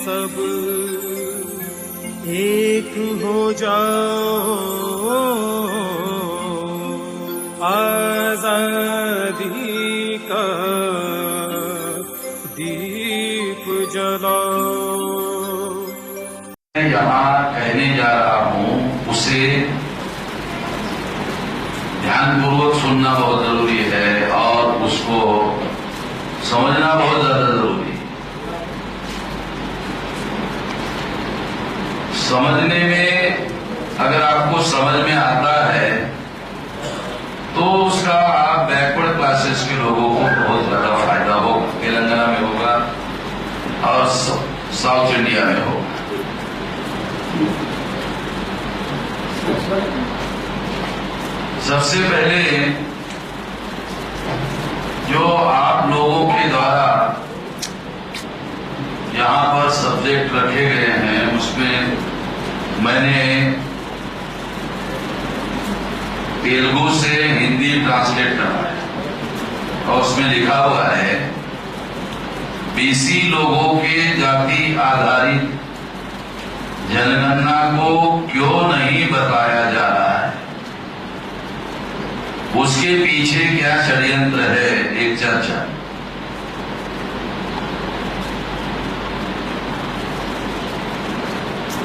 सब एक हो जाओ, आजादी का दीप जलाओ। मैं यहाँ कहने जा रहा हूँ उसे ध्यानपूर्वक सुनना बहुत जरूरी है और उसको समझना बहुत ज्यादा जरूरी है। समझने में अगर आपको समझ में आता है तो उसका आप बैकवर्ड क्लासेस के लोगों को बहुत ज्यादा फायदा होगा। तेलंगाना में होगा और साउथ इंडिया में होगा। सबसे पहले जो आप लोगों के द्वारा यहाँ पर सब्जेक्ट रखे गए हैं उसमें मैंने तेलुगु से हिंदी ट्रांसलेट करा है और उसमें लिखा हुआ है बीसी लोगों के जाति आधारित जनगणना को क्यों नहीं बताया जा रहा है, उसके पीछे क्या षड्यंत्र है, एक चर्चा।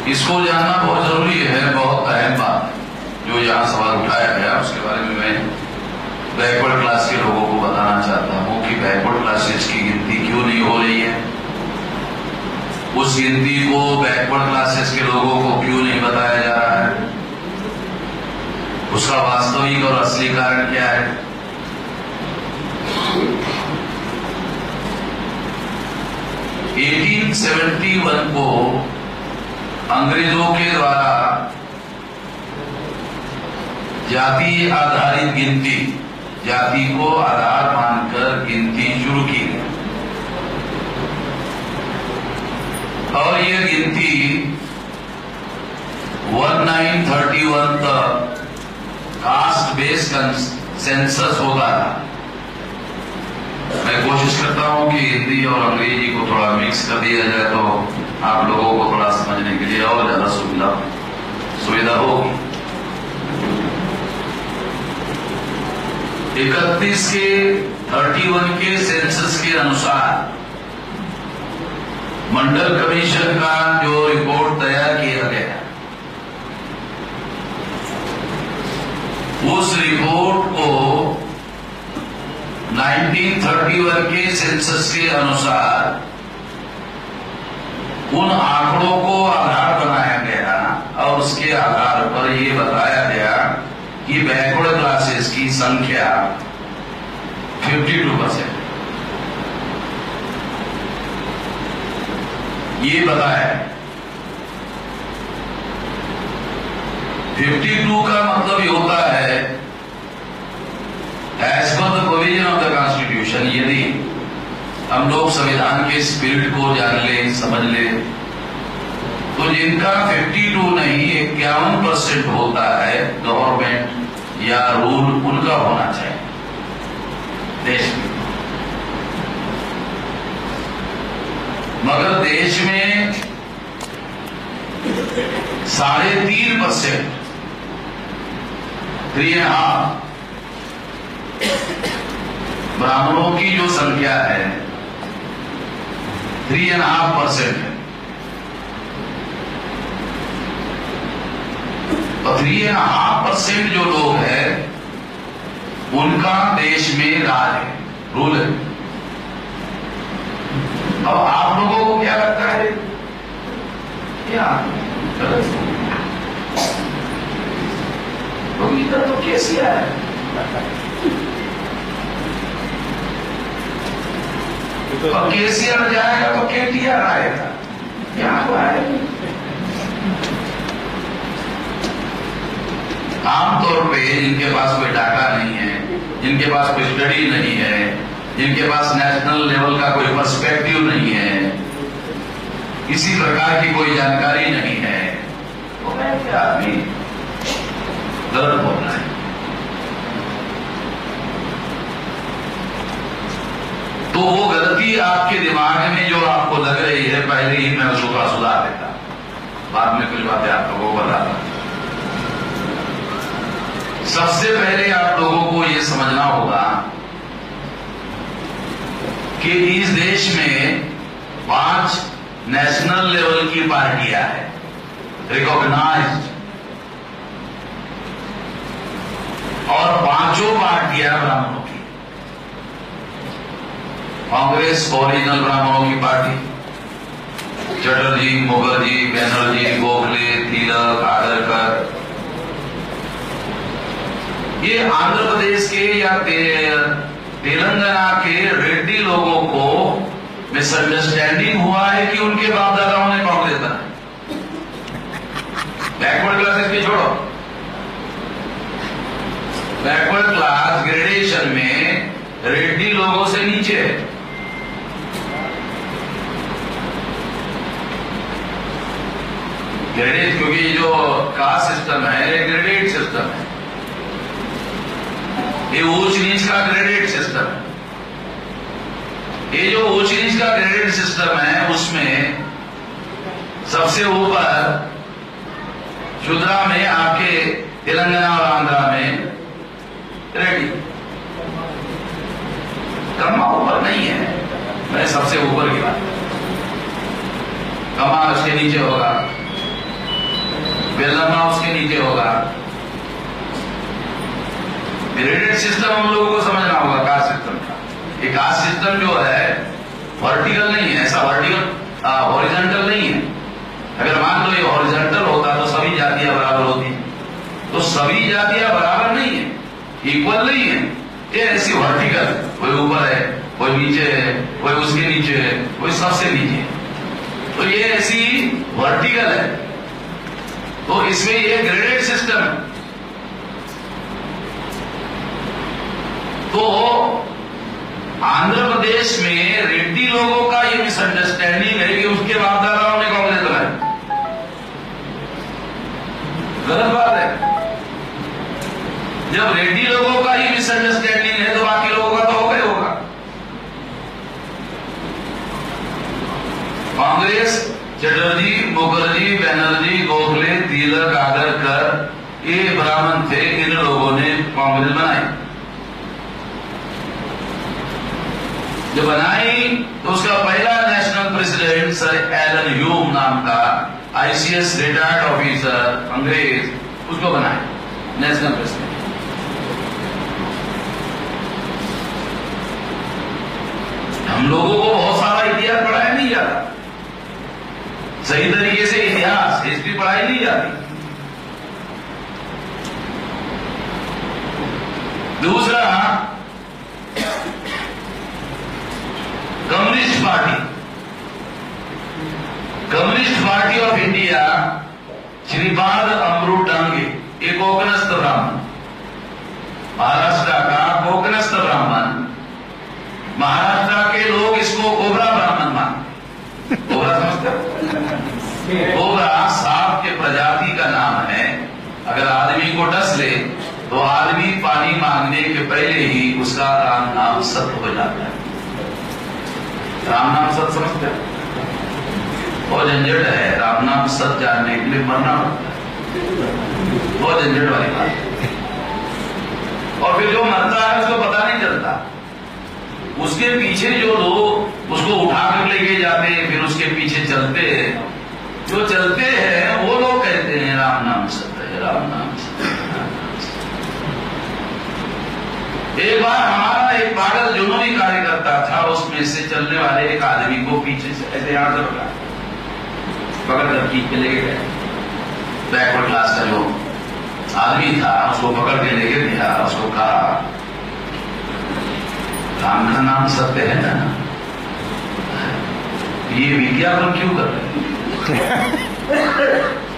इसको जानना बहुत जरूरी है, बहुत अहम बात है जो यहाँ सवाल उठाया गया। उसके बारे में मैं बैकवर्ड क्लास के लोगों को बताना चाहता हूँ कि बैकवर्ड क्लासेस की गिनती क्यों नहीं हो रही है, उस गिनती को बैकवर्ड क्लासेस के लोगों को क्यों नहीं बताया जा रहा है, उसका वास्तविक और असली कारण क्या है। (1871) को अंग्रेजों के द्वारा जाति आधारित गिनती, जाति को आधार मानकर गिनती शुरू की गई और ये गिनती 1931 तक कास्ट बेस्ड सेंसस होता था। मैं कोशिश करता हूं कि हिंदी और अंग्रेजी को थोड़ा मिक्स कर दिया जाए तो आप लोगों को थोड़ा समझने के लिए और ज्यादा सुविधा होगी। 31 के सेंसस के अनुसार मंडल कमीशन का जो रिपोर्ट तैयार किया गया, उस रिपोर्ट को 1931 के सेंसस के अनुसार उन आंकड़ों को आधार बनाया गया और उसके आधार पर ये बताया गया कि बैकवर्ड क्लासेस की संख्या 52%। ये बताया 52 का मतलब ये होता है as per the provision of the constitution. यदि हम लोग संविधान के स्पिरिट को जान ले, समझ ले, तो जिनका 52 नहीं 51% होता है गवर्नमेंट या रूल उनका होना चाहिए देश में। मगर देश में 3.5%, 3.5 ब्राह्मणों की जो संख्या है 3.5% है। तो 3.5% जो लोग हैं उनका देश में राज है, रूल है। अब आप लोगों को क्या लगता है, क्या तो इधर तो केसीआर है, अब केसीआर जाएगा तो केटीआर आएगा, क्या हुआ है। आमतौर पे जिनके पास कोई डाटा नहीं है, जिनके पास कोई स्टडी नहीं है, जिनके पास नेशनल लेवल का कोई पर्सपेक्टिव नहीं है, किसी प्रकार की कोई जानकारी नहीं है, तो आदमी गलत बोल रहा है। तो वो गलती आपके दिमाग में जो आपको लग रही है पहले ही मैं उसको सुधार देता, बाद में कुछ बातें आप लोगों को बताता। सबसे पहले आप लोगों को यह समझना होगा कि इस देश में 5 नेशनल लेवल की पार्टियां हैं, रिकॉग्नाइज्ड, और 5 पार्टियां ब्राह्मणों की। कांग्रेस ओरिजिनल ब्राह्मणों की पार्टी, चटर्जी, मुखर्जी, बैनर्जी, गोखले, तिलक, आगरकर। ये आंध्र प्रदेश के या तेलंगाना के रेड्डी लोगों को मिसअंडरस्टैंडिंग हुआ है कि उनके बाप दादाओं ने कांग्रेस बनाई। बैकवर्ड क्लासेस की छोड़ो, बैकवर्ड क्लास ग्रेडेशन में रेड्डी लोगों से नीचे है। ग्रेडेड, क्योंकि जो कास्ट सिस्टम है ग्रेडेड सिस्टम है, ये ऊंच नीच का ग्रेडेड सिस्टम है। ये जो ऊंच नीच का ग्रेडेड सिस्टम है उसमें सबसे ऊपर शुद्रा में आपके तेलंगाना और आंध्रा में रेड्डी, कम्मा ऊपर नहीं है, मैं सबसे ऊपर की बात, कम्मा उसके नीचे होगा, बेलम्मा उसके नीचे होगा। ग्रेडेड सिस्टम हम लोगों को समझना होगा कास्ट सिस्टम का। ये कास्ट सिस्टम जो है वर्टिकल नहीं है, ऐसा वर्टिकल हॉरिजॉन्टल नहीं है। अगर मान लो ये हॉरिजॉन्टल होता तो सभी जातियां बराबर होती, तो सभी जातियां बराबर नहीं है, इक्वल नहीं है। ये ऐसी वर्टिकल, कोई ऊपर है, कोई नीचे है, कोई उसके नीचे है, कोई सबसे नीचे है, तो ये ऐसी वर्टिकल है। तो इसमें ये ग्रेडेड सिस्टम है। तो आंध्र प्रदेश में रेड्डी लोगों का ये मिसअंडरस्टैंडिंग है कि उसके बाप दादाओं ने कांग्रेस बनाई, गलत बात है। जब रेड्डी लोगों का ही मिसअंडरस्टैंडिंग है तो बाकी लोगों का तो होगा ही होगा। कांग्रेस, चटर्जी, मुखर्जी, बैनर्जी, गोखले, तिलक, आगरकर ये ब्राह्मण थे, इन लोगों ने कांग्रेस बनाई। जब बनाई तो उसका पहला national president sir Allan Hume नाम का आईसीएस रिटायर्ड ऑफिसर अंग्रेज, उसको बनाए नेशनल प्रेसिडेंट। हम लोगों को बहुत सारा इतिहास पढ़ाया नहीं जाता, सही तरीके से इतिहास हिस्ट्री पढ़ाई नहीं जाती। दूसरा, Communist Party of India, Shripad Amrit Dange, एक कोकनस्थ ब्राह्मण, महाराष्ट्र का कोकनस्थ ब्राह्मण। महाराष्ट्र के लोग इसको कोबरा ब्राह्मण मानते। कोबरा समझते हो? कोबरा सांप के प्रजाति का नाम है। अगर आदमी को डस ले तो आदमी पानी मांगने के पहले ही उसका राम नाम सत्य हो जाता है। राम नाम सत्य समझते हो? बहुत झंझट है राम नाम सत्य जानने के लिए, मरना पड़ता है, बहुत झंझट वाली बात है। और फिर जो मरता है उसको पता नहीं चलता, उसके पीछे जो लोग उसको उठा कर लेके जाते हैं, फिर उसके पीछे चलते हैं, जो चलते हैं वो लोग कहते हैं राम नाम सत्य है, राम नाम सत्य है। एक बार हमारा एक पागल जुनूनी कार्यकर्ता था, उसमें से चलने वाले एक आदमी को पीछे से ऐसे यहां से पकड़ कर खींच के लेके गए। बैकवर्ड क्लास का जो आदमी था उसको पकड़ के लेके गया, उसको कहा राम का नाम सत्य है ना, ये विज्ञापन क्यों कर रहे हैं,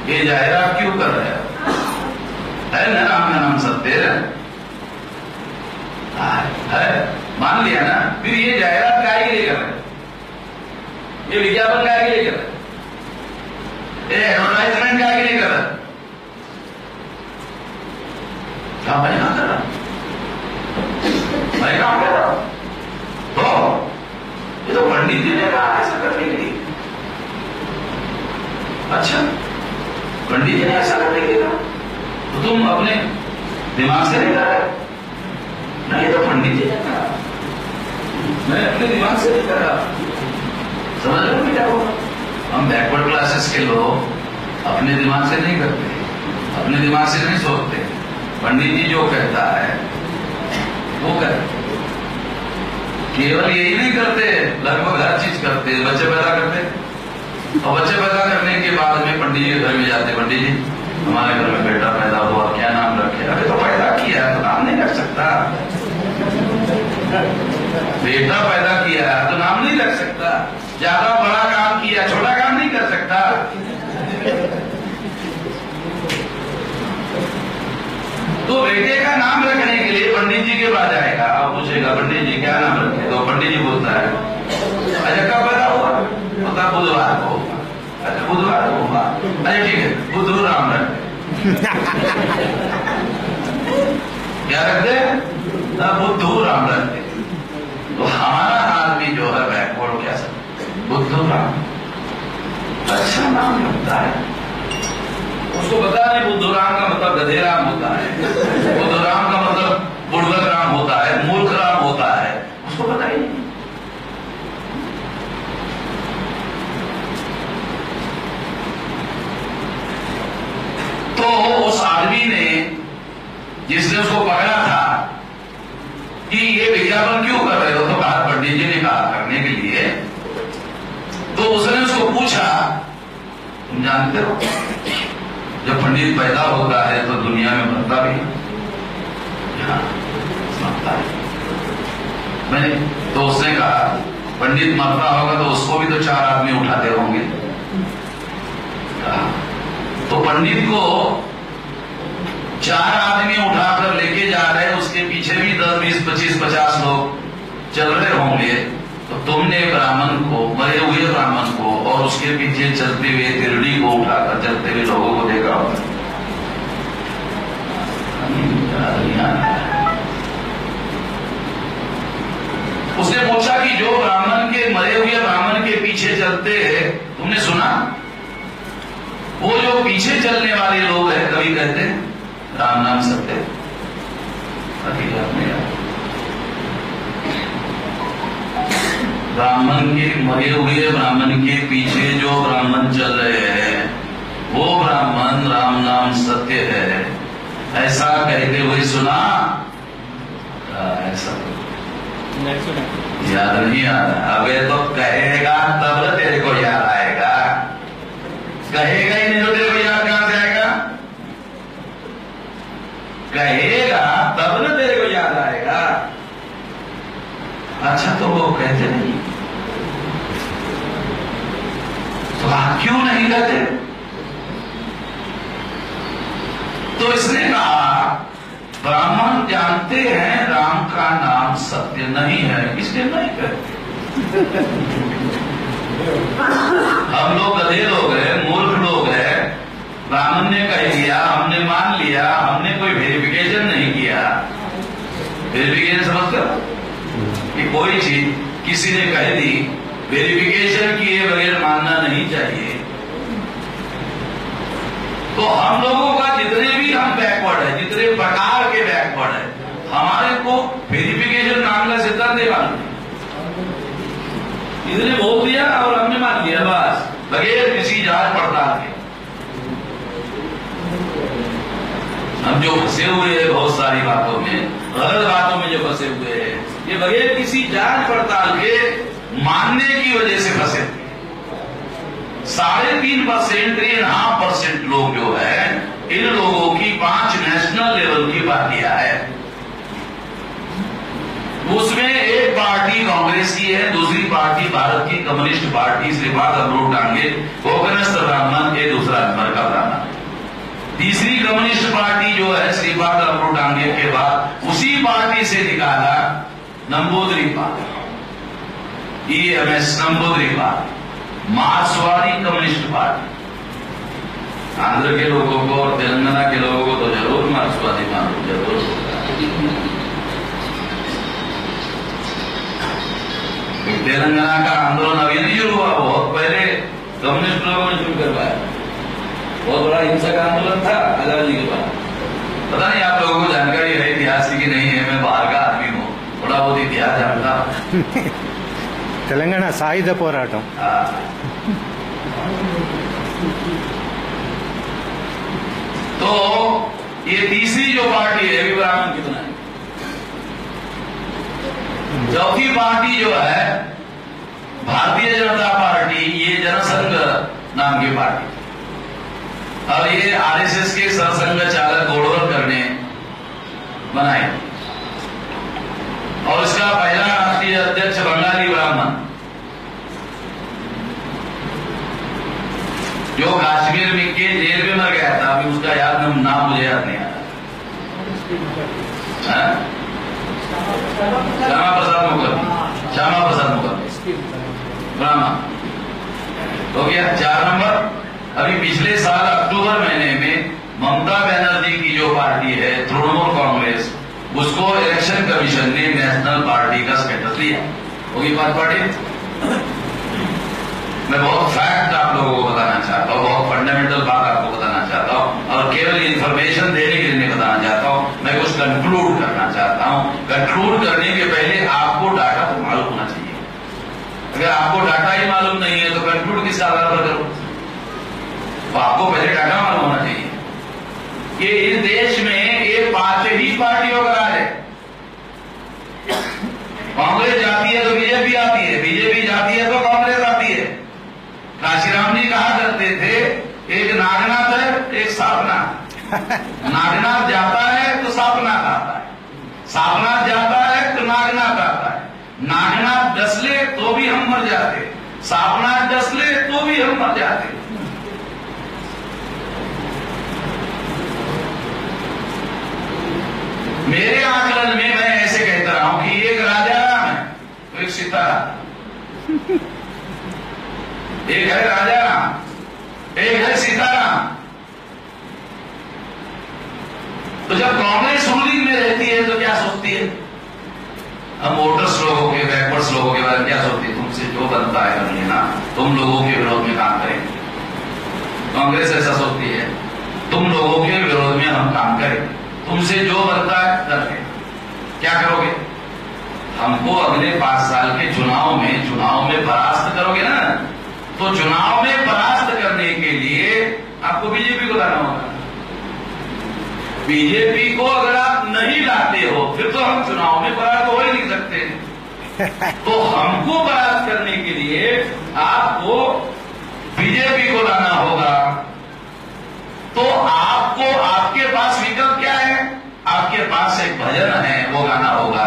ये जाहिरात क्यों कर रहे है ना, राम का नाम सत्य है, मान लिया ना, फिर ये जाहिरात काहे के लिए कर रहे हैं, ये विज्ञापन काहे के लिए कर रहे हैं, ये एडवर्टाइजमेंट काहे के लिए कर रहे हैं, क्या मैं ना कर रहा, मैं काम कर रहा हूं। ये तो पंडित जी ने कहा ऐसा करने के लिए। अच्छा, पंडित जी ने ऐसा करने के लिए कहा तो तुम अपने दिमाग से नहीं कर रहे? नहीं, ये तो पंडित जी ने कहा, मैं अपने दिमाग से नहीं कर रहा। समझ रहे हो क्या होगा? हम बैकवर्ड क्लासेस के लोग अपने दिमाग से नहीं करते, अपने दिमाग से नहीं सोचते। पंडित जी जो कहता है वो करते। केवल यही नहीं करते, लगभग हर चीज करते। बच्चे पैदा करते और बच्चे पैदा करने के बाद में पंडित जी के घर में जाते। पंडित जी, हमारे घर में बेटा पैदा हुआ, क्या नाम रखे? अरे तो पैदा किया है तो नाम नहीं रख सकता। बेटा पैदा किया है तो नाम नहीं रख सकता। ज्यादा बड़ा काम किया, छोटा काम नहीं कर सकता। तो बेटे का नाम रखने के लिए पंडित जी के पास जाएगा और पूछेगा, पंडित जी क्या नाम रखे? तो पंडित जी बोलता है, अच्छा कब पैदा हुआ? होता बुधवार को। अच्छा बुधवार को हुआ, अच्छा ठीक है, बुधू राम रखे। क्या रखते? बुद्धू राम रखते। तो हमारा आदमी जो है बैकवर्ड क्या सब बुद्धू राम, अच्छा नाम लगता है। उसको पता नहीं बुद्धू राम का मतलब गधे राम होता है, बुद्धू राम का मतलब बुड़बक राम होता है, मूर्ख राम होता है, उसको पता ही नहीं। तो उस आदमी ने, जिसने उसको पकड़ा था कि ये विज्ञापन क्यों कर रहे हो, तो कहा पंडित जी ने कहा करने के लिए। तो उसने उसको पूछा, तुम जानते हो जब पंडित पैदा होता है तो दुनिया में मरता भी मरता है? मैंने तो उसने कहा पंडित मरता होगा तो उसको भी तो 4 आदमी उठाते होंगे। तो पंडित को 4 आदमी उठाकर लेके जा रहे, उसके पीछे भी 10, 20, 25, 50 लोग चल रहे होंगे। तो तुमने ब्राह्मण को, मरे हुए ब्राह्मण को और उसके पीछे चलते हुए तिरड़ी को उठाकर चलते हुए लोगों को देखा होगा। उसने पूछा कि जो ब्राह्मण के, मरे हुए ब्राह्मण के पीछे चलते हैं, तुमने सुना? वो जो पीछे चलने वाले लोग हैं, कभी कहते हैं राम नाम सत्य। ब्राह्मण के, मरे हुए ब्राह्मण के पीछे जो ब्राह्मण चल रहे हैं वो ब्राह्मण राम नाम सत्य है, ऐसा कहते हुए सुना? ऐसा याद नहीं आ रहा। अबे तो कहेगा तब न तेरे को याद आएगा, कहेगा ही नहीं तो तेरे को याद कहां से आएगा? कहेगा तब न तेरे को याद आएगा। अच्छा तो वो कहते नहीं, तो आप क्यों नहीं कहते? तो इसने कहा ब्राह्मण जानते हैं राम का नाम सत्य नहीं है, इसलिए नहीं कहते। हम लोग गधे लोग हैं, मूर्ख लोग हैं। ब्राह्मण ने कह दिया, हमने मान लिया, हमने कोई वेरिफिकेशन नहीं किया। वेरिफिकेशन समझते हो कि कोई चीज किसी ने कह दी, वेरिफिकेशन किए बगैर मानना नहीं चाहिए। तो हम लोगों का जितने भी हम बैकवर्ड है, जितने प्रकार के बैकवर्ड है, हमारे को वेरिफिकेशन नाम का सिद्धांत नहीं मालूम। इसने बोल दिया और हमने मान लिया बस, बगैर किसी जांच पड़ताल के। हम जो फंसे हुए हैं बहुत सारी बातों में, गलत बातों में जो फंसे हुए हैं, ये बगैर किसी जांच पड़ताल के मानने की वजह से फंसे हुए। 3.5%, 3.5% लोग जो है, इन लोगों की 5 नेशनल लेवल की पार्टियां है। उसमें एक पार्टी कांग्रेस की है, दूसरी पार्टी भारत की कम्युनिस्ट पार्टी, श्रीपाद अमरूट डांगे, कोकनस्थ ब्राह्मण, ये दूसरा नंबर का ब्राह्मण। तीसरी कम्युनिस्ट पार्टी जो है श्रीपाद अमरूट डांगे के बाद उसी पार्टी से निकाला Namboodiri party, EMS Namboodiri party, मार्क्सवादी कम्युनिस्ट पार्टी। आंध्र के लोगों को और तेलंगाना के लोगों को तो जरूर मार्क्सवादी मालूम, जरूर। तेलंगाना का आंदोलन अभी नहीं शुरू हुआ, बहुत पहले कम्युनिस्ट लोगों ने शुरू करवाया। बहुत बड़ा हिंसक आंदोलन था आजादी के बाद। पता नहीं आप लोगों को जानकारी है इतिहास की नहीं है, मैं बाहर का आदमी हूँ, थोड़ा बहुत इतिहास जानता हूँ। तेलंगाना सायुध పోరాటం। तो ये तीसरी जो पार्टी है अभी ब्राह्मण कितना है। चौथी पार्टी जो है भारतीय जनता पार्टी, ये जनसंघ नाम की पार्टी, और ये आरएसएस के सरसंघ चालक गोडवलकर ने बनाई, और इसका पहला राष्ट्रीय अध्यक्ष बंगाली ब्राह्मण, जो कश्मीर में के जेल में मर गया था, अभी उसका नाम मुझे याद नहीं आ रहा। श्यामा प्रसाद मुखर्जी ब्राह्मण हो गया 4 नंबर। अभी पिछले साल अक्टूबर महीने में ममता बनर्जी की जो पार्टी है तृणमूल कांग्रेस, उसको इलेक्शन कमीशन ने नेशनल पार्टी का स्टेटस दिया, होगी 5 पार्टी। मैं बहुत फैक्ट आप लोगों को बताना चाहता हूँ, बहुत फंडामेंटल बात आपको बताना चाहता हूँ, और केवल इंफॉर्मेशन देने के लिए नहीं बताना चाहता हूँ, मैं कुछ कंक्लूड करना चाहता हूँ। कंक्लूड करने के पहले आपको डाटा तो मालूम होना चाहिए। अगर आपको डाटा ही मालूम नहीं है तो कंक्लूड किस आधार पर करो? तो आपको पहले डाटा मालूम होना चाहिए कि इस देश में ये 5 ही पार्टियों का राज है। कांग्रेस जाती है तो बीजेपी आती है, बीजेपी जाती है तो कांग्रेस आती है। काशीराम जी कहा करते थे, एक नागनाथ है एक सापनाथ। नागनाथ जाता है तो सापनाथ आता है, सापनाथ जाता है तो नागनाथ आता है। नागनाथ डसले तो भी हम मर जाते, सापनाथ डसले तो भी हम मर जाते। मेरे आकलन में मैं ऐसे कहता रहा हूं कि एक राजा राम है तो एक सितारा, एक है राजा राम, एक है सीताराम। तो जब कांग्रेस रूलिंग में रहती है तो क्या सोचती है? हम वोटर्स लोगों के, बैकवर्ड्स लोगों के बारे में क्या सोचती है? तुमसे जो बनता है कर लेना, तुम लोगों के विरोध में काम करेंगे। कांग्रेस ऐसा सोचती है, तुम लोगों के विरोध में हम काम करेंगे, तुमसे जो बनता है कर लेना। क्या करोगे? हमको अगले 5 साल के चुनाव में परास्त करोगे ना, तो चुनाव में परास्त करने के लिए आपको बीजेपी को लाना होगा। बीजेपी को अगर आप नहीं लाते हो फिर तो हम चुनाव में परास्त हो ही नहीं सकते। तो हमको परास्त करने के लिए आपको बीजेपी को लाना होगा। तो आपको, आपके पास विकल्प क्या है? आपके पास एक भजन है, वो गाना होगा।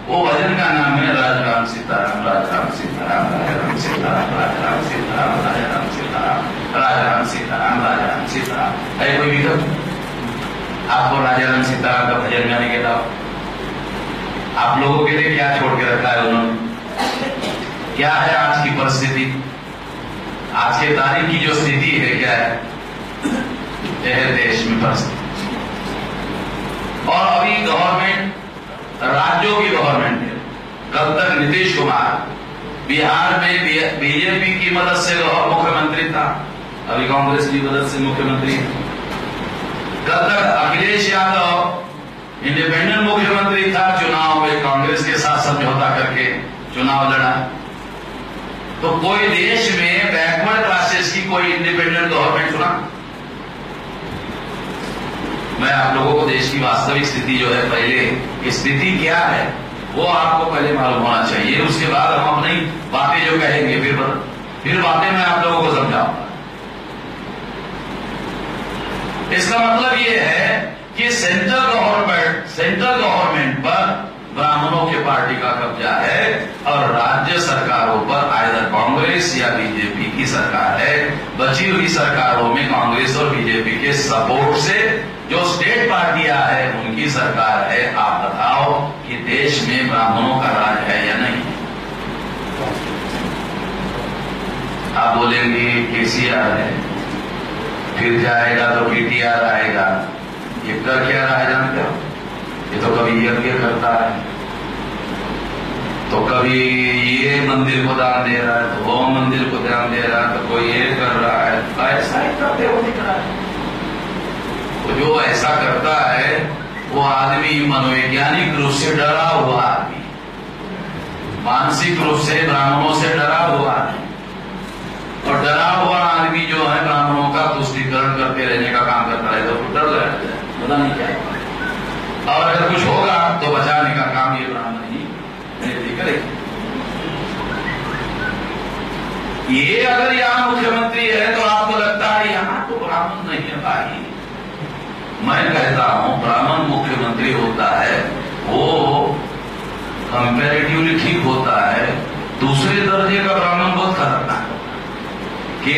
वो भजन का नाम है राज राम सीताराम, राज राम सीताराम, राज राम सीताराम, राज राम सीताराम, राज राम सीताराम, राज राम सीताराम, राज राम सीताराम। है कोई विकल्प? आपको राजा राम सीताराम का भजन गाने के अलावा आप लोगों के लिए क्या छोड़ के रखा है उन्होंने? क्या है आज की परिस्थिति? आज के तारीख की जो स्थिति है क्या है? यह है देश में परिस्थिति। और अभी गवर्नमेंट, राज्यों की गवर्नमेंट है। कल तक नीतीश कुमार बिहार में बीजेपी की मदद से मुख्यमंत्री था, अभी कांग्रेस की मदद से मुख्यमंत्री है। कल तक अखिलेश यादव इंडिपेंडेंट मुख्यमंत्री था, चुनाव में कांग्रेस के साथ समझौता करके चुनाव लड़ा। तो कोई देश में बैकवर्ड क्लासेस की कोई इंडिपेंडेंट गवर्नमेंट सुना? मैं आप लोगों को देश की वास्तविक स्थिति जो है, पहले स्थिति क्या है वो आपको पहले मालूम होना चाहिए। उसके बाद हम अपनी बातें जो कहेंगे फिर बातें मैं आप लोगों को समझाऊंगा। इसका मतलब ये है कि सेंट्रल गवर्नमेंट पर ब्राह्मणों के पार्टी का कब्जा है और राज्य सरकारों पर आइदर कांग्रेस या बीजेपी की सरकार है। बची हुई सरकारों में कांग्रेस और बीजेपी के सपोर्ट से जो स्टेट पार्टियां हैं उनकी सरकार है। आप बताओ कि देश में ब्राह्मणों का राज है या नहीं? आप बोलेंगे केसीआर है, फिर जाएगा तो पीटीआर आएगा। ये कर क्या रहा है जानते हो? ये तो कभी यज्ञ करता है, तो कभी ये मंदिर को दान दे रहा है, तो वो मंदिर को दान दे रहा है, तो कोई ये कर रहा है, ऐसा ही करते हो दिख रहा है। तो जो ऐसा करता है वो आदमी मनोवैज्ञानिक रूप से डरा हुआ आदमी, मानसिक रूप से ब्राह्मणों से डरा हुआ आदमी, और डरा हुआ आदमी जो है ब्राह्मणों का तुष्टीकरण करते रहने का काम करता है, तो डर रहता है, पता नहीं क्या। और अगर कुछ होगा तो बचाने का काम ये ब्राह्मण ही करेगी। ये अगर यहाँ मुख्यमंत्री है तो आपको लगता है यहाँ तो ब्राह्मण नहीं है भाई। मैं कहता हूं ब्राह्मण मुख्यमंत्री होता है वो कंपैरेटिवली ठीक होता है, दूसरे दर्जे का ब्राह्मण बहुत खतरनाक होता है।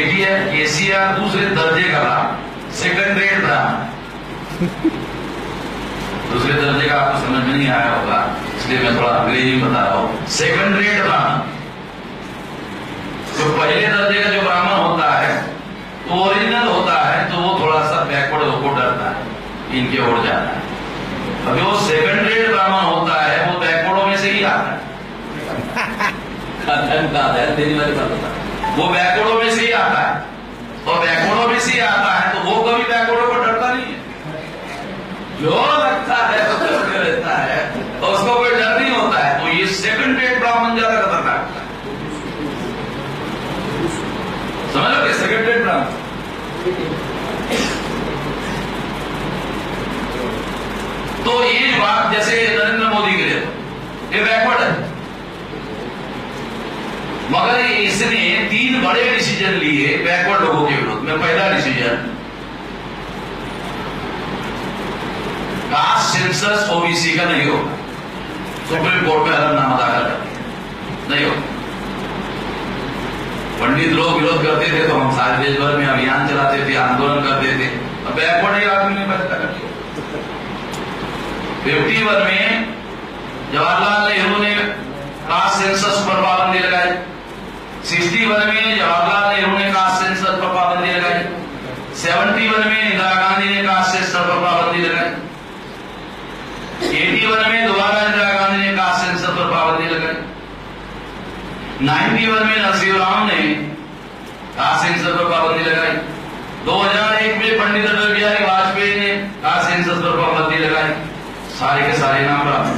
केसीआर दूसरे दर्जे का ब्राह्मण, सेकंड रेट ब्राह्मण। दूसरे दर्जे का आपको समझ में नहीं आया होगा, इसलिए मैं थोड़ा अंग्रेजी में बता रहा हूं। सेकंड रेट ब्राह्मण, जो पहले दर्जे का जो ब्राह्मण होता है तो ओरिजिनल होता है, तो वो थोड़ा सा बैकवर्ड होकर डरता है, इनके ओर जाना है। अब जो सेकंड रेट ब्राह्मण होता है वो बैकवर्डों में से ही आता है। वो बैकवर्डों में से ही आता है, और बैकवर्डों में से ही आता है तो वो कभी बैकवर्डों को डरता नहीं है, जो लगता है तो डरते रहता है, और उसको कोई डर नहीं होता है। तो ये सेकंड रेट ब्राह्मण ज्यादा खतरनाक होता है, समझ लो, सेकंड रेट ब्राह्मण। तो ये बात जैसे नरेंद्र मोदी के लिए ये बैकवर्ड है, मगर इसने 3 बड़े डिसीजन लिए बैकवर्ड लोगों के विरोध में। पहला डिसीजन, कास्ट सेंसस ओबीसी का नहीं होगा, सुप्रीम कोर्ट में हलफनामा दाखिल कर दिया, नहीं होगा। पंडित लोग विरोध करते थे तो हम सारे देश भर में अभियान चलाते थे, आंदोलन करते थे, अब बैकवर्ड एक आदमी ने फैसला कर दिया। 51 में जवाहरलाल नेहरू ने कास्ट सेंसस पर पाबंदी लगाई, 61 में जवाहरलाल नेहरू ने कास्ट सेंसस पर पाबंदी लगाई, 71 में इंदिरा गांधी ने कास्ट सेंसस पर पाबंदी लगाई, 81 में दोबारा इंदिरा गांधी ने कास्ट सेंसस पर पाबंदी लगाई, 91 में नरसिंह ने कास्ट सेंसस पर पाबंदी लगाई, 2001 में पंडित अटल बिहारी वाजपेयी ने कास्ट सेंसस पर पाबंदी लगाई। सारे के सारे नाम ब्राह्मण।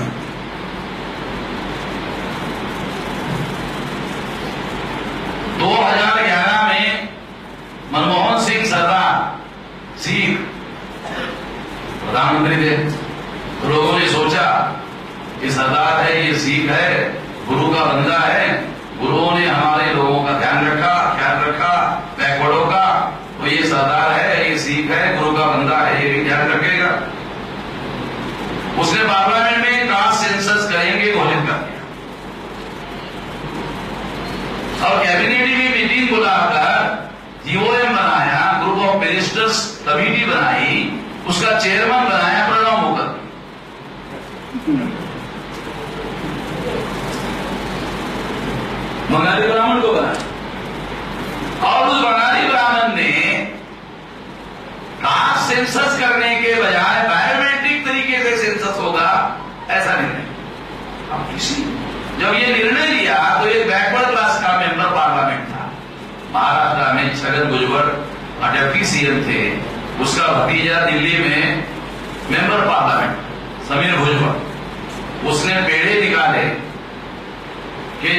2011 में मनमोहन सिंह सरदार सिख प्रधानमंत्री थे, तो लोगों ने सोचा ये सरदार है, ये सिख है, गुरु का बंदा है, गुरुओं ने हमारे लोगों का ध्यान रखा, ख्याल रखा, बैकवर्डों का, तो ये सरदार है, ये सिख है, गुरु का बंदा है, ये भी ध्यान रखेगा। उसने पार्लियामेंट में कास्ट सेंसस करेंगे घोषित कर दिया, और कैबिनेट की मीटिंग बुलाकर जीओएम बनाया, ग्रुप ऑफ मिनिस्टर्स कमेटी बनाई, उसका चेयरमैन बनाया प्रणब मुखर्जी। बंगाली ब्राह्मण को बनाया, और उस बंगाली ब्राह्मण ने कास्ट सेंसस करने के बजाय बायोमेट्रिक तरीके से सेंसस होगा ऐसा निर्णय। अब किसी जब ये निर्णय लिया तो ये बैकवर्ड क्लास का मेंबर पार्लियामेंट था, महाराष्ट्र में छगन भुजबल डिप्टी सीएम थे, उसका भतीजा दिल्ली में मेंबर पार्लियामेंट समीर भुजबल, उसने पेड़े निकाले कि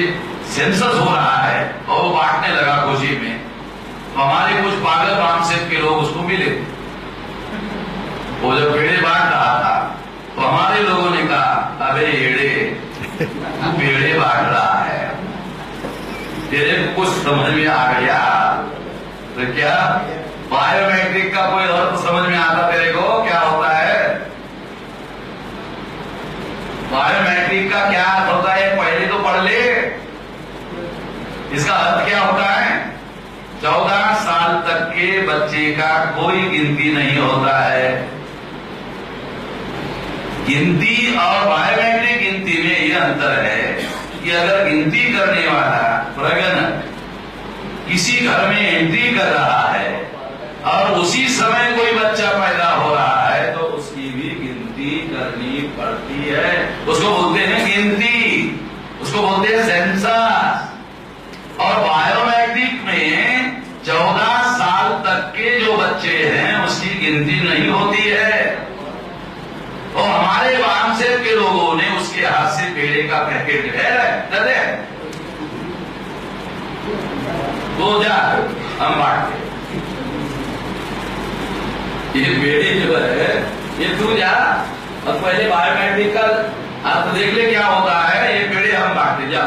सेंसस हो रहा है और वो बांटने लगा खुशी में, तो हमारे कुछ पागल रामसेठ के लोग उसको मिले, वो जब पेड़े बांट रहा था तो हमारे लोगों ने कहा अबे एड़े तू पेड़े बांट रहा है, तेरे कुछ समझ में आ गया तो क्या बायोमेट्रिक का कोई अर्थ समझ में आता तेरे को क्या होता है? बायोमेट्रिक का क्या अर्थ होता है पहले तो पढ़ ले, इसका अर्थ क्या होता है? 14 साल तक के बच्चे का कोई गिनती नहीं होता है। गिनती और बायोमेट्रिक गिनती में यह अंतर है कि अगर गिनती करने वाला प्रगण किसी घर में एंट्री कर रहा है और उसी समय कोई बच्चा पैदा हो रहा है तो उसकी भी गिनती करनी पड़ती है, उसको बोलते हैं गिनती, उसको बोलते हैं सेंसस। और बायोमेट्रिक में 14 साल तक के जो बच्चे हैं उसकी गिनती नहीं होती है। और हमारे वामसेब के लोगों ने उसके हाथ से पेड़े का पैकेट है तो जा हम बांटते। ये पेड़े जो है ये तू जा और पहले बायोमेट्रिक का आप देख ले क्या होता है। ये पेड़े हम बांटते जा।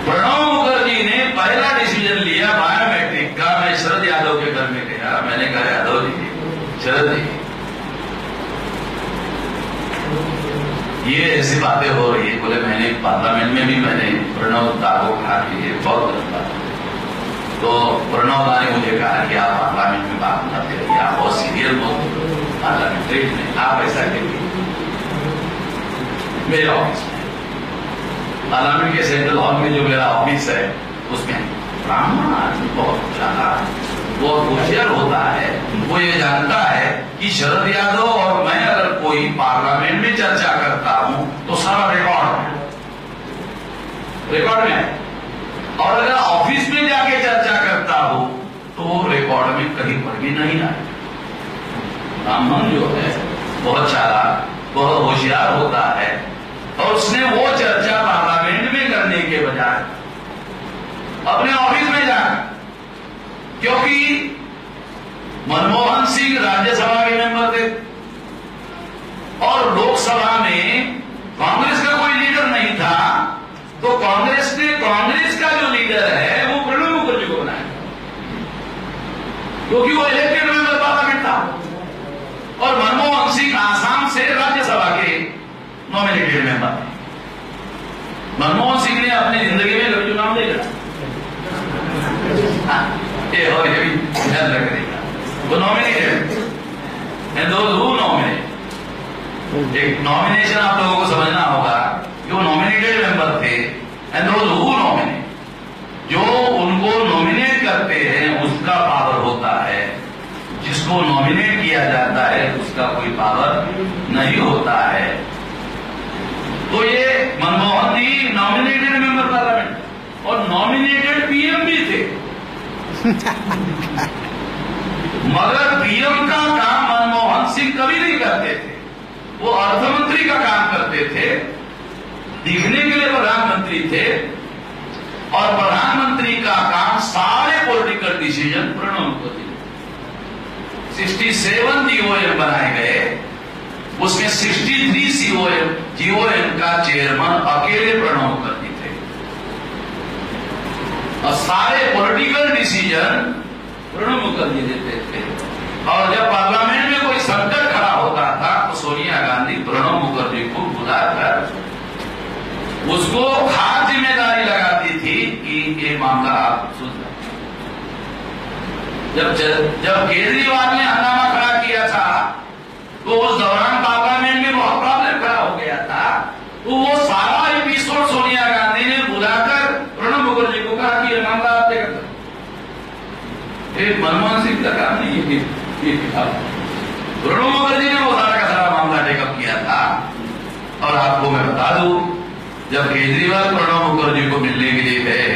प्रणब मुखर्जी ने पहला डिसीजन लिया बायोमेट्रिक का। मैं शरद यादव के घर में गया, मैंने कहा यादव जी, शरद जी, ये ऐसी बातें हो रही है। बोले मैंने पार्लियामेंट में भी मैंने प्रणब दा को कहा कि ये बहुत गलत बात है। तो प्रणब दा ने मुझे कहा कि आप पार्लियामेंट में बात मत करिए, आप बहुत सीरियस बहुत पार्लियामेंट्री में आप ऐसा करिए। मेरे ऑफिस में पार्लियामेंट के सेंट्रल हॉल में जो मेरा ऑफिस है उसमें ब्राह्मण आदमी बहुत ज्यादा बहुत होशियार होता है। वो ये जानता है कि शरद यादव और मैं अगर कोई पार्लियामेंट में चर्चा करता हूं तो सारा रिकॉर्ड में है। और अगर ऑफिस में जाके चर्चा करता हूं तो रिकॉर्ड में कहीं पर भी नहीं आए। ब्राह्मण जो है बहुत चालाक बहुत होशियार होता है और उसने वो चर्चा पार्लियामेंट में करने के बजाय अपने ऑफिस में जाकर, क्योंकि मनमोहन सिंह राज्यसभा के मेंबर थे और लोकसभा में कांग्रेस का कोई लीडर नहीं था, तो कांग्रेस ने कांग्रेस का जो लीडर है वो प्रणब मुखर्जी को बनाया, क्योंकि वो इलेक्टेड मेंबर पार्लियामेंट था। और मनमोहन सिंह आसाम से राज्यसभा के नॉमिनेटेड मेंबर थे। मनमोहन सिंह ने अपनी जिंदगी में कभी चुनाव नहीं लड़ा। ये और ये भी ध्यान रखिएगा, वो nominated and those who nominate. एक नॉमिनेशन आप लोगों को समझना होगा कि वो नॉमिनेटेड मेंबर थे एंड दोज हु नॉमिनेट, जो उनको नॉमिनेट करते हैं उसका पावर होता है, जिसको नॉमिनेट किया जाता है उसका कोई पावर नहीं होता है। तो ये मनमोहन जी नॉमिनेटेड मेंबर पार्लियामेंट और नॉमिनेटेड पीएम भी थे। मगर पीएम का काम मनमोहन सिंह कभी नहीं करते थे, वो अर्थमंत्री का काम करते थे। दिखने के लिए प्रधानमंत्री थे और प्रधानमंत्री का काम सारे political decision Pranab Mukherjee. 67 GoM बनाए गए, उसमें 63 जीओएम का चेयरमैन अकेले प्रणब मुखर्जी थे और सारे पॉलिटिकल डिसीजन प्रणब मुखर्जी देते थे। और जब पार्लियामेंट में कोई संकट खड़ा होता था तो सोनिया गांधी प्रणब मुखर्जी को बुलाकर उसको खास जिम्मेदारी लगाती थी कि ये मामला आप सुलझाएं। जब केजरीवाल ने हंगामा खड़ा किया था तो उस दौरान पार्लियामेंट में बहुत प्रॉब्लम खड़ा हो गया था, तो वो सारा एपिसोड सोनिया गांधी ने बुलाकर प्रणब मुखर्जी को कहा कि ये मामला आप तय कर। मनमोहन सिंह का काम नहीं है, प्रणब मुखर्जी ने वो सारा का सारा मामला टेकअप किया था। और आपको मैं बता दूं, जब केजरीवाल प्रणब मुखर्जी को मिलने के लिए गए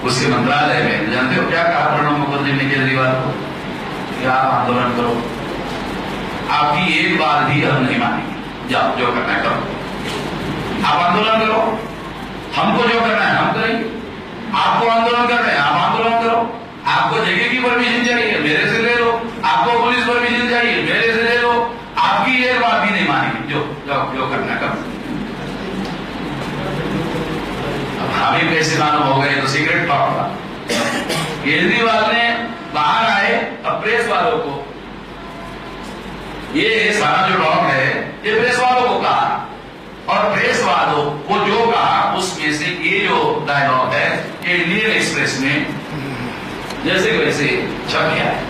उसके मंत्रालय में, जानते हो क्या कहा प्रणब मुखर्जी ने केजरीवाल को? कि आप आंदोलन करो, आपकी एक बात भी हम नहीं मानेंगे, जाओ जो करना है करो। आप आंदोलन करो, हमको जो करना है हम करेंगे। आपको आंदोलन करना है आप आंदोलन करो। आपको जगह की परमिशन चाहिए मेरे से ले लो, आपको पुलिस परमिशन चाहिए मेरे से ले लो, आपकी एक बात भी नहीं मानेंगे, जो करना है करो। अब हम ही पैसे मालूम हो गए तो सिगरेट टॉक था। केजरीवाल ने बाहर आए अब प्रेस वालों को, ये सारा जो टॉक है ये प्रेस वालों को कहा और प्रेस वालों को जो कहा उसमें से ये जो डायलॉग है ये इंडियन एक्सप्रेस में जैसे वैसे छप गया है।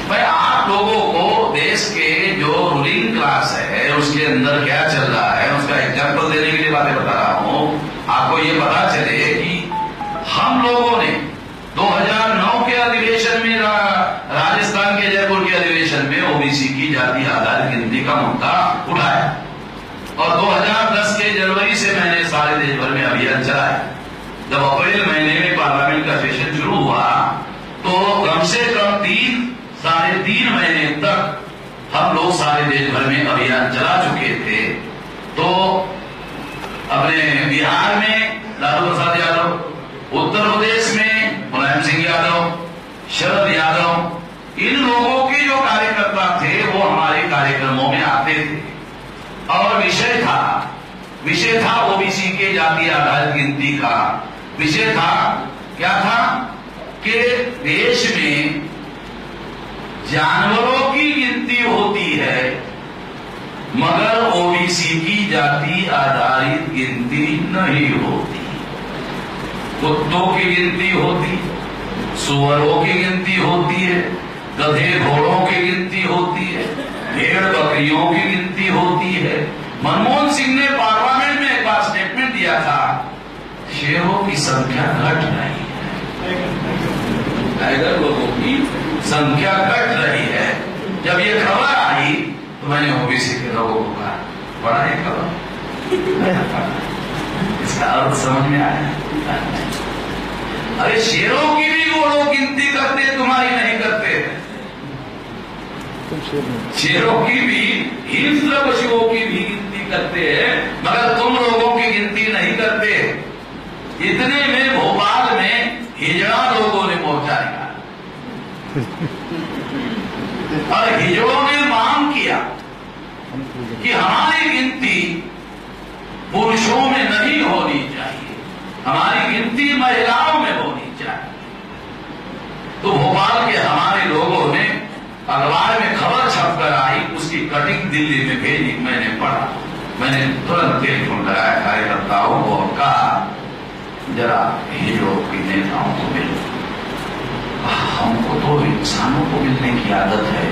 भाई आप लोगों को देश के जो रूलिंग क्लास है उसके अंदर क्या चल रहा है उसका एग्जाम्पल देने के लिए बातें बता रहा हूं। आपको ये पता चले कि हम लोगों ने 2009 के अधिवेशन में, राजस्थान के जयपुर के अधिवेशन में ओबीसी जाति आधारित गिनती का मुद्दा उठाया और 2010 के जनवरी से मैंने सारे देश भर में अभियान चलाया। जब अप्रैल महीने में पार्लियामेंट का सेशन शुरू हुआ तो कम से कम 3-3.5 महीने तक हम लोग सारे देश भर में अभियान चला चुके थे। तो अपने बिहार में लालू प्रसाद यादव, उत्तर प्रदेश में मुलायम सिंह यादव, शरद यादव, इन लोगों के जो कार्यकर्ता थे वो हमारे कार्यक्रमों में आते थे और विषय था ओबीसी के जाति आधारित गिनती का। विषय था क्या था कि देश में जानवरों की गिनती होती है मगर ओबीसी की जाति आधारित गिनती नहीं होती। कुत्तों की गिनती होती, सुअरों की गिनती होती है, गधे घोड़ों की गिनती होती है, भेड़ बकरियों की गिनती होती है। मनमोहन सिंह ने पार्लियामेंट में एक बार स्टेटमेंट दिया था, शेरों की संख्या घट रही है, टाइगर लोगों की संख्या घट रही है। जब ये खबर आई तो मैंने ओबीसी के लोगों को कहा, बड़ा ये खबर, इसका अर्थ समझ में आया? अरे शेरों की भी वो लोग गिनती करते, तुम्हारी नहीं करते। शेरों की भी, हिंस्र पशुओं की भी गिनती करते हैं मगर तुम लोगों की गिनती नहीं करते। इतने में भोपाल में हिजड़ा लोगों ने मोर्चा निकाला और हिजड़ों ने मांग किया कि हमारी गिनती पुरुषों में नहीं होनी चाहिए, हमारी गिनती महिलाओं में होनी चाहिए। तो भोपाल के हमारे लोगों ने अखबार में खबर छपकर आई, उसकी कटिंग दिल्ली में भेजी, मैंने पढ़ा। मैंने तुरंत टेलीफोन लगाया कार्यकर्ताओं को और कहा जरा हिजड़ों के नेताओं को मिलो, हमको तो इंसानों को मिलने की आदत है,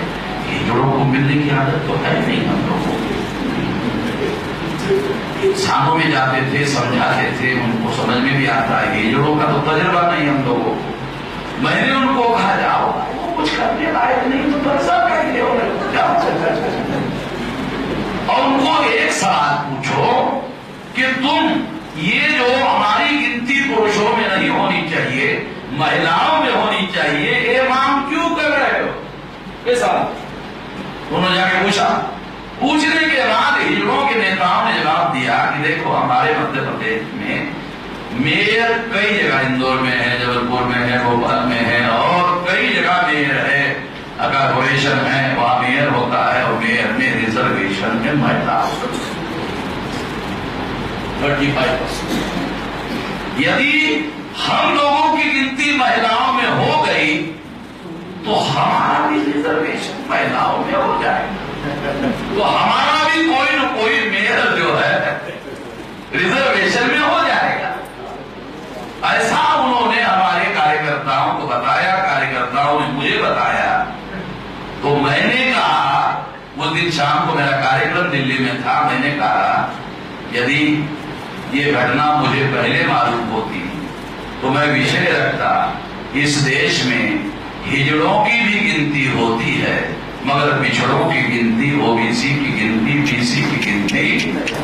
हिजड़ों को मिलने की आदत तो है नहीं हम लोगों को। इंसानों में जाते थे, समझाते थे, उनको समझ में भी आता है, हिजड़ों का तो तजुर्बा नहीं हम लोगों को। मैंने उनको कहा जाओ, वो कुछ करने लायक नहीं तो पैसा कहेंगे और उनको एक सवाल पूछो कि तुम ये जो हमारी गिनती पुरुषों में नहीं होनी चाहिए, महिलाओं में होनी चाहिए, ये मांग क्यों कर रहे हो? कैसा उन्होंने जाके पूछा। पूछने के बाद हिजड़ों के नेताओं ने जवाब दिया कि देखो हमारे मध्य प्रदेश में मेयर कई जगह, इंदौर में है, जबलपुर में है, भोपाल में है और कई जगह मेयर है, कॉर्पोरेशन है वहां मेयर होता है और मेयर में रिजर्वेशन में महिला 35%। यदि हम लोगों की गिनती महिलाओं में हो गई तो हमारा भी रिजर्वेशन महिलाओं में हो जाएगा, तो हमारा भी कोई न कोई मेयर जो है रिजर्वेशन में हो जाएगा। ऐसा उन्होंने हमारे कार्यकर्ताओं को बताया, कार्यकर्ताओं ने मुझे बताया। तो मैंने कहा, उस दिन शाम को मेरा कार्यक्रम दिल्ली में था, मैंने कहा यदि ये घटना मुझे पहले मालूम होती तो मैं विषय रखता, इस देश में हिजड़ों की भी गिनती होती है मगर पिछड़ों की गिनती, ओबीसी की गिनती, बीसी की गिनती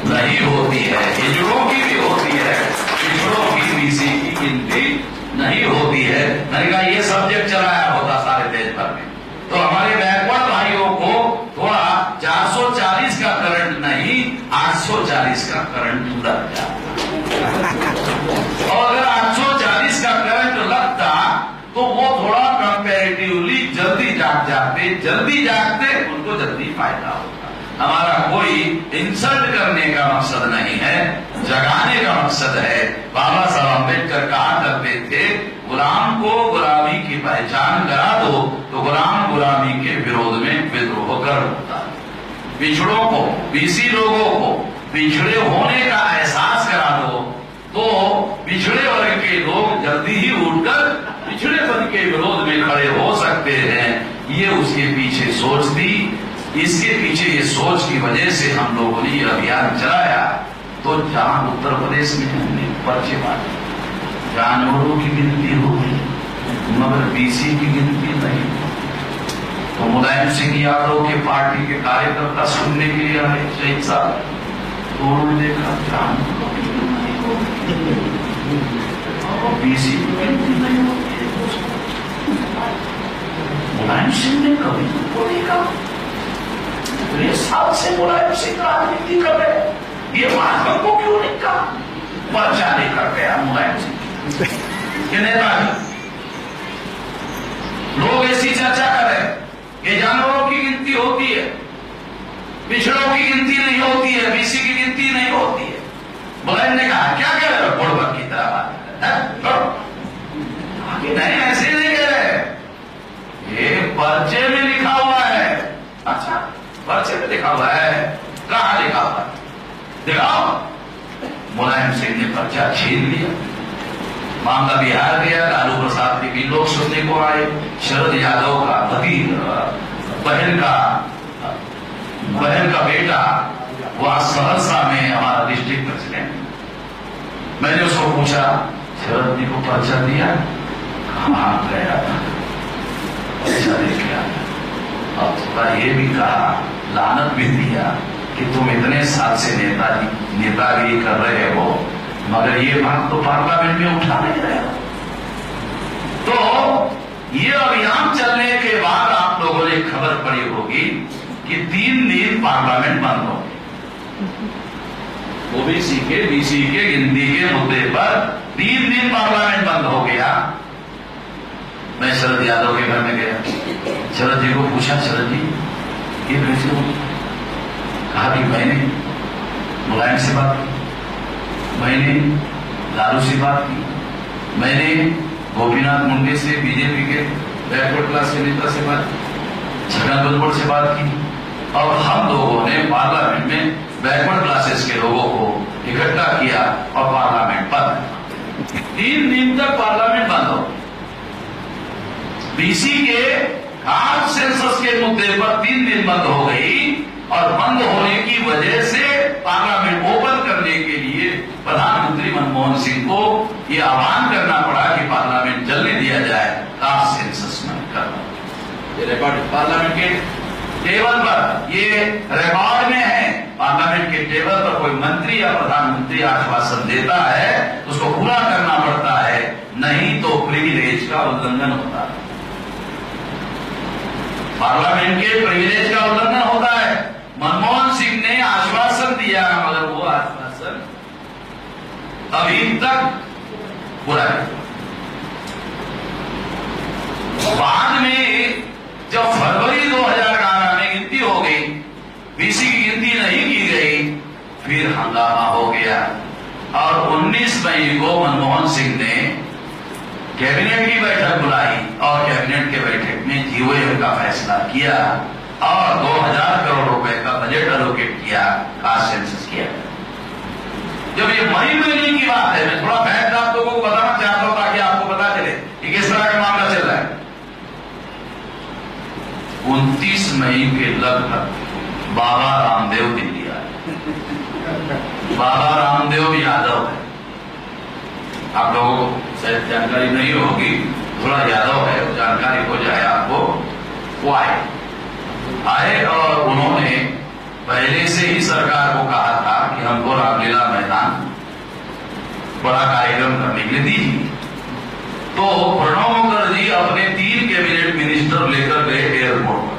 नहीं होती है। हिजड़ों की भी होती है, पिछड़ों की, बीसी की गिनती नहीं होती है। मैंने कहा ये सब्जेक्ट चलाया होता सारे देश भर में तो हमारे बैकवर्ड भाइयों को थोड़ा 440 का करंट नहीं 840 का करंट लग जाता और अगर 840 का करंट लगता तो वो थोड़ा कंपैरेटिवली जल्दी जागते उनको जल्दी फायदा होता। हमारा कोई इंसल्ट करने का मकसद नहीं है, जगाने का मकसद है। बाबा साहब अम्बेडकर कहा करते थे, गुलाम को गुलामी की पहचान करा दो तो गुलाम गुलामी के विरोध में विद्रोह कर होता है। पिछड़ों को, बीसी लोगों को पिछड़े होने का एहसास करा दो तो पिछड़े वर्ग के लोग जल्दी ही उठकर पिछड़ेपन के विरोध में खड़े हो सकते हैं। ये उसके पीछे सोच थी, इसके पीछे ये सोच की वजह से हम लोगों ने ये अभियान चलाया। तो जहां उत्तर प्रदेश में हमने पर्चे बांटे, जानवरों की गिनती होगी मगर बीसी की गिनती नहीं। तो मुलायम सिंह यादव के पार्टी के कार्यकर्ता सुनने के लिए आए शहीद साहब, तो उन्होंने देखा क्या बीसी मुलायम सिंह ने कभी तो नहीं कहा, 3 साल से मुलायम सिंह राजनीति कर रहे, ये बात हमको क्यों नहीं कहा? पर्चा लेकर गया मुलायम सिंह के नेता, लोग ऐसी चर्चा कर रहे हैं कि जानवरों की गिनती होती है, पिछड़ों की गिनती नहीं होती है, बीसी की गिनती नहीं होती है। मुलायम ने कहा क्या कह रहे हो, बुड़बक की तरह बात है, नहीं ऐसे नहीं कह रहे, ये पर्चे में लिखा हुआ है। अच्छा, पर्चे में लिखा हुआ है, कहां लिखा हुआ है दिखाओ। मुलायम सिंह ने पर्चा छीन लिया, मामला बिहार गया, लालू प्रसाद के भी लोग सुनने को आए, शरद यादव का बहन का बेटा वह सहरसा में हमारा डिस्ट्रिक्ट प्रेसिडेंट। मैंने उसको पूछा शरद जी को पर्चा दिया, कहां गया पर्चा लेके आया। अब थोड़ा ये भी कहा, लानत भी दिया कि तुम इतने साल से नेतागिरी कर रहे हो, मगर ये बात तो पार्लियामेंट में उठा नहीं रहे हो। तो ये अभियान चलने के बाद आप लोगों ने खबर पड़ी होगी कि 3 दिन पार्लियामेंट बंद हो गई। ओबीसी के बीसी के गिनती के मुद्दे पर 3 दिन पार्लियामेंट बंद हो गया। मैं शरद यादव के घर में गया, शरद जी को पूछा, शरद जी ये कैसे हो? कहा कि मैंने मुलायम से बात की, मैंने लालू से बात की, मैंने गोपीनाथ मुंडे से बीजेपी के बैकवर्ड क्लास के नेता से बात की, छगन भुजबल से बात की, और हम लोगों ने पार्लियामेंट में बैकवर्ड क्लासेस के लोगों को इकट्ठा किया और पार्लियामेंट बंद। 3 दिन तक पार्लियामेंट बंद हो। बीसी के खास सेंसस के मुद्दे पर 3 दिन बंद हो गई, और बंद होने की वजह से पार्लियामेंट ओपन करने के लिए प्रधानमंत्री मनमोहन सिंह को यह आह्वान करना पड़ा कि पार्लियामेंट जल्दी दिया जाए, कास्ट सेंसस में करना। ये रिकॉर्ड पार्लियामेंट के टेबल पर, ये रिकॉर्ड में है, पार्लियामेंट के टेबल पर कोई मंत्री या प्रधानमंत्री आश्वासन देता है उसको पूरा करना पड़ता है, नहीं तो प्रिविलेज का उल्लंघन होता है। पार्लियामेंट के प्रिविलेज का उल्लंघन होता है। मनमोहन सिंह ने आश्वासन दिया, मगर वो आश्वासन अभी तक पूरा नहीं। बाद में जब फरवरी 2011 में गिनती हो गई, बीसी की गिनती नहीं की गई, फिर हंगामा हो गया, और 19 मई को मनमोहन सिंह ने कैबिनेट की बैठक बुलाई और कैबिनेट के बैठक में जीओएम का फैसला किया और 2000 करोड़ रुपए का बजट एलोकेट किया, कास्ट सेंसस किया। जब ये मई महीने की बात है, मैं थोड़ा फैक्ट आप लोगों को बताना चाहता हूं ताकि आपको पता चले कि किस तरह का मामला चल रहा है। 29 मई के लगभग बाबा रामदेव दिल्ली आए। बाबा रामदेव यादव है, आप लोगों को शायद जानकारी नहीं होगी, थोड़ा यादव है, जानकारी हो जाए आपको। वो आए और उन्होंने पहले से ही सरकार को कहा था कि हमको रामलीला मैदान बड़ा कार्यक्रम करने के लिए दीजिए। तो प्रणब मुखर्जी अपने 3 कैबिनेट मिनिस्टर लेकर गए एयरपोर्ट पर,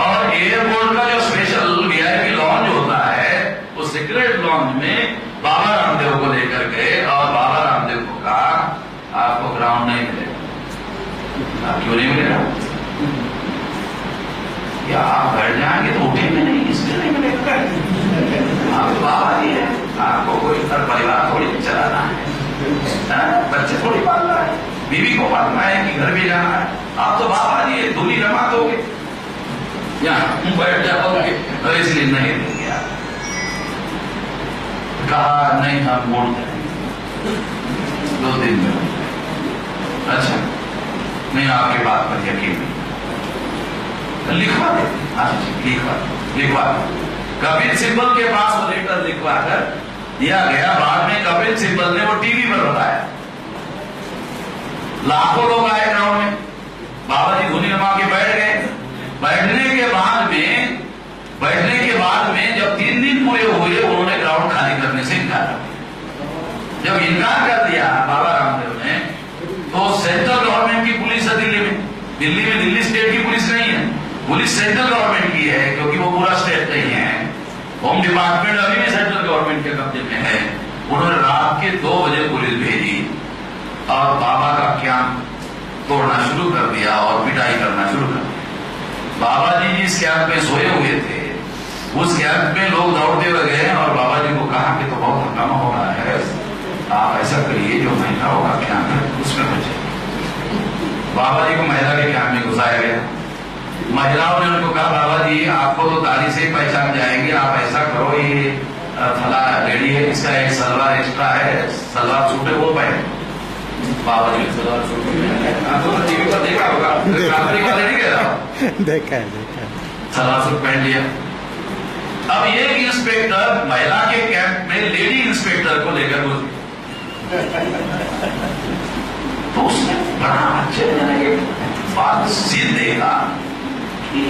और एयरपोर्ट का जो स्पेशल वीआईपी लॉन्ज होता है, उस सीक्रेट लॉन्ज में बाबा रामदेव को लेकर गए और बाबा रामदेव को कहा आपको ग्राउंड नहीं मिलेगा। क्यों नहीं मिलेगा? क्या आप बैठ जाएंगे तो उठेंगे नहीं, इसलिए नहीं मिलेगा। आप तो बाबा जी है, आपको कोई घर परिवार थोड़ी चलाना है, बच्चे थोड़ी पालना है, बीवी को पालना है कि घर भी जाना है। आप तो बाबा जी है, दूरी रमा दोगे, यहाँ बैठ जाओगे, और इसलिए नहीं देंगे आप। कहा नहीं, हम मोड़ जाएंगे 2 दिन में। अच्छा, नहीं आपकी बात पर यकीन नहीं, लिखवा दे, लिखवा दे। कपिल सिब्बल के पास वो लेटर लिखवा कर दिया गया। बाद में कपिल सिब्बल ने वो टीवी पर बताया, लाखों लोग आए ग्राउंड में, बाबा जी धुनी रमा के बैठ गए। बैठने के बाद में जब 3 दिन पूरे हुए, उन्होंने ग्राउंड खाली करने से इनकार कर दिया। जब इनकार कर दिया बाबा रामदेव ने, तो सेंट्रल गवर्नमेंट की पुलिस है दिल्ली में दिल्ली स्टेट की पुलिस नहीं है, पुलिस सेंट्रल गवर्नमेंट की है, क्योंकि वो पूरा स्टेट नहीं है। होम डिपार्टमेंट अभी भी सेंट्रल गवर्नमेंट के कब्जे में है। उन्होंने रात के 2 बजे पुलिस भेजी और बाबा का कैंप तोड़ना शुरू कर दिया और पिटाई करना शुरू कर दिया। बाबा जी जिस कैंप में सोए हुए थे, उस कैंप में लोग दौड़ते हुए गए और बाबा जी को कहा कि तो बहुत हंगामा हो रहा है, आप ऐसा करिए जो महिलाओं का कैंप है उसमें बचे। बाबा जी को महिला के कैंप में घुसाया गया। महिलाओं ने उनको कहा, बाबा जी आपको तो ताली से ही पहचान जाएंगे, आप ऐसा करो, ये फला लेडी है, इसका एक सलवार एक्स्ट्रा है, सलवार सूट है, वो पहने। बाबा जी सलवार सूट टीवी पर देखा होगा, देखा है। सलवार सूट पहन लिया। अब एक इंस्पेक्टर महिला के कैंप में लेडी इंस्पेक्टर को लेकर घुस गया, तो उसने बड़ा अच्छे बात सीध देखा कि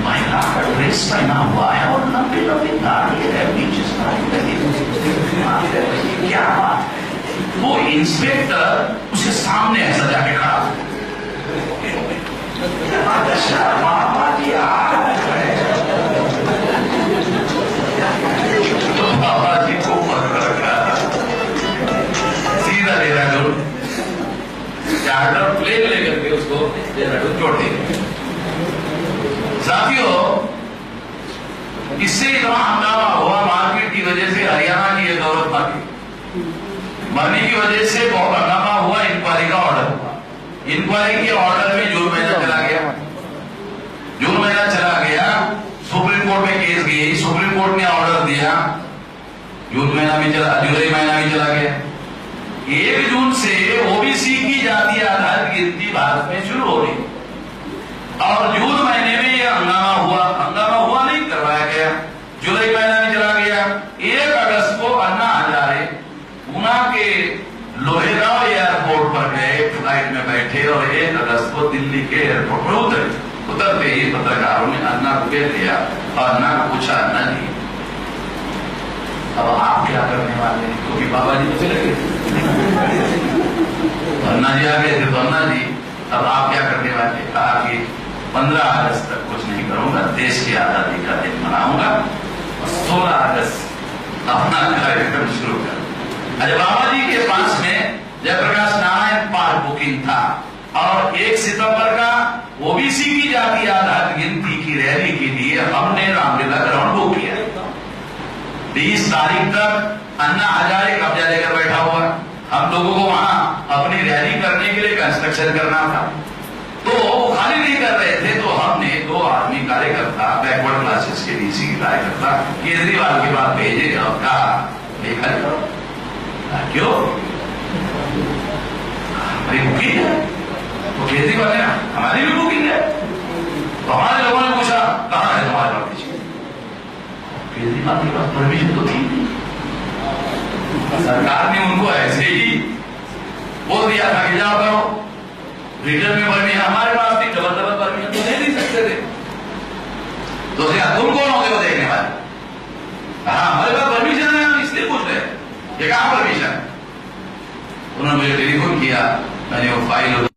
महिला का ड्रेस पहना हुआ है और लंबी लंबी दाढ़ी है, बीच क्या बात है। वो इंस्पेक्टर उसके सामने ऐसा जाके खड़ा, अच्छा बाबा जी तो बाबा जी को रखा, सीधा देहरादून चार्टर प्लेन लेकर के उसको देहरादून छोड़ दिया। साथियों, इससे इतना हंगामा हुआ मारपीट की वजह से, हरियाणा की एक औरत मारी मरने की वजह से बहुत हंगामा हुआ। इंक्वायरी का ऑर्डर हुआ। इंक्वायरी के ऑर्डर में जून महीना चला गया। सुप्रीम कोर्ट में केस गई, सुप्रीम कोर्ट ने ऑर्डर दिया, जून महीना भी चला, जुलाई महीना भी चला गया। 1 जून से ओबीसी की जाति आधारित गिनती भारत में शुरू हो गई और जून महीने में यह हंगामा हुआ नहीं करवाया गया। जुलाई महीना भी चला गया। 1 अगस्त को अन्ना हजारे पूना के लोहेगांव एयरपोर्ट पर गए, फ्लाइट में बैठे और 1 अगस्त को दिल्ली के एयरपोर्ट पर उतरते ही पत्रकारों ने अन्ना को घेर लिया और अन्ना को पूछा, अन्ना जी अब आप क्या करने वाले हैं, क्योंकि बाबा जी तो चले गए, अन्ना जी आ गए थे, तो अन्ना जी अब आप क्या करने वाले। कहा कि 15 अगस्त तक कुछ नहीं करूंगा, देश की आजादी का दिन मनाऊंगा और 16 अगस्त अपना कार्यक्रम शुरू कर। अरे बाबा जी के पास में जयप्रकाश नारायण पार्क बुकिंग था और 1 सितंबर का ओबीसी की जाति आधारित गिनती की रैली के लिए हमने रामलीला ग्राउंड बुक किया। 20 तारीख तक अन्ना हजारे कब्जा लेकर बैठा हुआ, हम लोगों को वहां अपनी रैली करने के लिए कंस्ट्रक्शन करना था, तो वो खाली नहीं कर रहे थे। तो हमने 2 आदमी कार्यकर्ता, बैकवर्ड क्लासेस के डीसी के कार्यकर्ता केजरीवाल के पास भेजे और कहा देखा करो, क्यों हमारी बुकिंग है। तो केजरीवाल ने हमारी भी बुकिंग है। तो हमारे लोगों ने पूछा कहां है तुम्हारे परमिशन। केजरीवाल के पास परमिशन तो थी नहीं, सरकार ने उनको ऐसे ही बोल दिया था कि जाओ करो, रिटर्न में परमिशन हमारे पास थी, डबल परमिशन तो नहीं सकते थे। तो तुम कौन होते हो देखने वाले। हाँ हमारे पास परमिशन है, हम इसलिए पूछ रहे हैं ये कहां परमिशन। उन्होंने मुझे टेलीफोन किया, मैंने वो फाइल